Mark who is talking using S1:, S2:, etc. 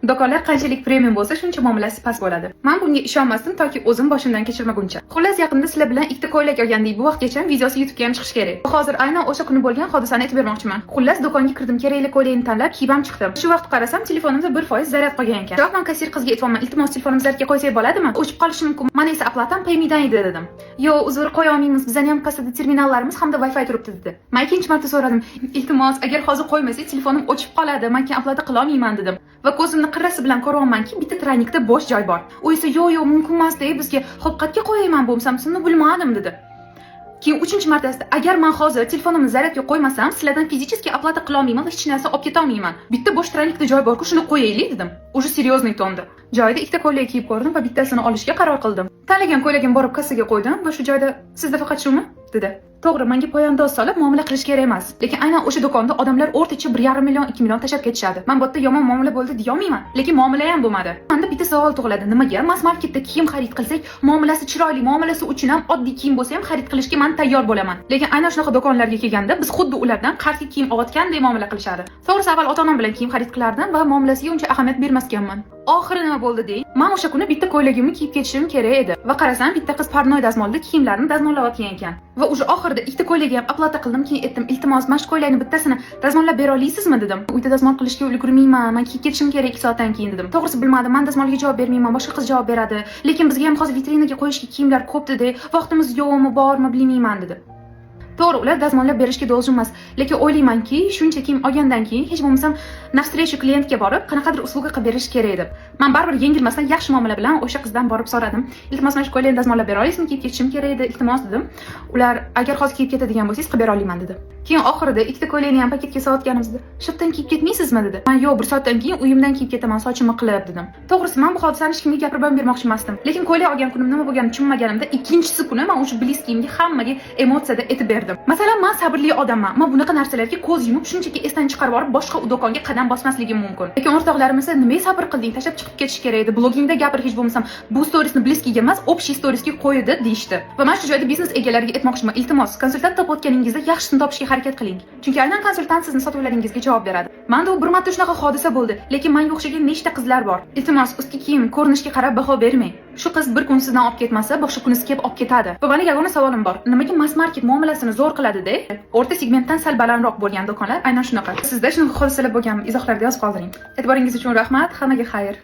S1: Do'konlar qanchalik premium bo'lsa, shuncha muomalasi past bo'ladi. Men bunga ishonmasdim toki o'zim boshimdan kechirmaguncha. Xullas, yaqinda sizlar bilan ikkita ko'ylak olgandik. Bu vaqtgacha videosi YouTube'ga ham chiqish kerak. Hozir aynan o'sha kuni bo'lgan hodisani aytib bermoqchiman. Xullas, do'konga kirdim, kerakli ko'ylakni tanlab, kiyib ham chiqdim. Shu vaqt qarasam, telefonimda 1% zaryad qolgan ekan. Biroq men kassir qizga aytibman, iltimos telefonimni zaryadga qo'ysak bo'ladimi? O'chib qolishi mumkin. Men esa aplatam paymidan edi dedim. Yo, uzr, qo'ya olmaymiz. Bizning ham kassada terminallarimiz hamda Wi-Fi turibdi dedi. Men ikkinchi marta so'radim. Iltimos, agar hozir qo'ymasangiz telefonim o'chib qoladi. Men keyin aplata qila olmayman dedim. Va ko'zimni qirrasi bilan ko'ryapmanki, bitta traynikda bo'sh joy bor. U esa yo'q, mumkin emas deb bizga "Xo'pqatga qo'yayman bo'lsam, sizni bilmadim" dedi. Keyin 3-martasida agar men hozir telefonimni zaryadga qo'ymasam, sizlardan fizически оплата qila olmayman, hech narsa olib keta olmayman. Bitta bo'sh traynikda joy bor-ku, shuni qo'yaylik dedim. Уже серьезный tonda. Joyida ikkita ko'ylak kiyib ko'rdim va bittasini olishga qaror qildim. Tanlagan ko'ylagimni borib kassaga qo'ydim va shu joyda "Sizda faqat shumi?" dedi. To'g'ri, menga poyandoz solib muomala qilish kerak emas. Lekin aynan o'sha do'konda odamlar o'rtacha 1,5 million, 2 million tashab ketishadi. Men bu yerda yomon muomala bo'ldi deya olmayman, lekin muomala ham bo'lmadi. Menda bitta savol tug'iladi. Nimaga mass marketda kiyim xarid qilsak, muomalasi chiroyli, muomalasi uchun ham oddiy kiyim bo'lsa ham xarid qilishga men tayyor bo'laman. Lekin aynan shunaqa do'konlarga kelganda biz xuddi ulardan qarzdagi kiyim olayotgandek muomala qilishadi. To'g'risi, avval ota-onam bilan kiyim xarid qilardim va muomalasiga uncha ahamiyat bermasganman. Oxiri nima bo'ldi deng? Men o'sha kuni bitta ko'ylagimni kiyib ketishim kerak edi va qarasam, bitta qiz parnoy dazmolda kiyimlarini dazmollayotgan ekan. Va уже oxirida ikkita ko'ylagim aplata qildim, keyin aytdim, "Iltimos, mana shu ko'ylakni bittasini dazmollab bera olasizmi?" dedim. "Uyda dazmol qilishga ulgurmayman, men kiyib ketishim kerak 2 soatdan keyin" dedim. To'g'risi bilmadim, men dazmolga javob bermayman, boshqa qiz javob beradi. Lekin bizga ham hozir vitrinaga qo'yishga kiyimlar ko'p dedi. Vaqtimiz yo'qmi, bormi, bilmayman dedi. To'g'ri, ular dazmollab berishga должен emas, lekin o'ylaymanki, shuncha kiyim olgandan keyin hech bo'lmasam навстречу klientga borib, qanaqadir usluga qilib berish kerak edi. Men baribir yengilmasdan yaxshi muomala bilan o'sha qizdan borib so'radim. "Iltimos, mana shu ko'ylakni dazmollab bera olasizmi? Kiyib ketishim kerak edi, iltimos" dedim. Ular "Agar hozir kiyib ketadigan bo'lsangiz, qilib bera olaman" dedi. Keyin oxirida ikkita ko'ylakni ham paketga solayotganimizda, "Shubdan kiyib ketmaysizmi?" dedi. "Men yo'q, 1 soatdan keyin uyimdan kiyib ketaman, sochimni qilib" dedim. To'g'risi, men bu hodisani hech kimga gapirib bermoqchi emasdim. Lekin ko'ylak olgan kunim nima bo'lganini tushunmaganimda, ikkinchisi kuni men o'sha bliskimga hammaga emotsiyada aytib berdim. Masalan, men sabrli odamman. Men bunaqa narsalarga ko'z yumib, shunchaki esdan chiqarib yuborib, boshqa do'konga qadam bosmasligim mumkin. Lekin o'rtoqlarim esa "Nima sabr qilding? Tashlab chiqib ketish kerak edi. Blogingda gapir, hech bo'lmasam bu storiesni bliskiga emas, общий storiesga qo'ydi" deyishdi. Va men shu joyda biznes egalariga aytmoqchiman, iltimos, konsultant topayotganingizda yaxshisini topishga harakat qiling. Chunki aynan konsultant sizni sotuvlaringizga javob beradi. Menda u bir marta shunaqa hodisa bo'ldi, lekin menga o'xshagan nechta qizlar bor. Iltimos, ustki kiyim, ko'rinishga qarab baho bermang. Shu qiz bir kun sizdan olib ketmasa, boshqa kunisi kelib olib ketadi. Va meni yagona savolim bor. Nimaga mass market muomalasini zo'r qiladi-da? O'rta segmentdan sal balandroq bo'lgan do'konlar aynan shunaqa. Sizda shunaqa hodisalar bo'lgan izohlarda yozib qoldiring. E'tiboringiz uchun rahmat. Hammaga xayr.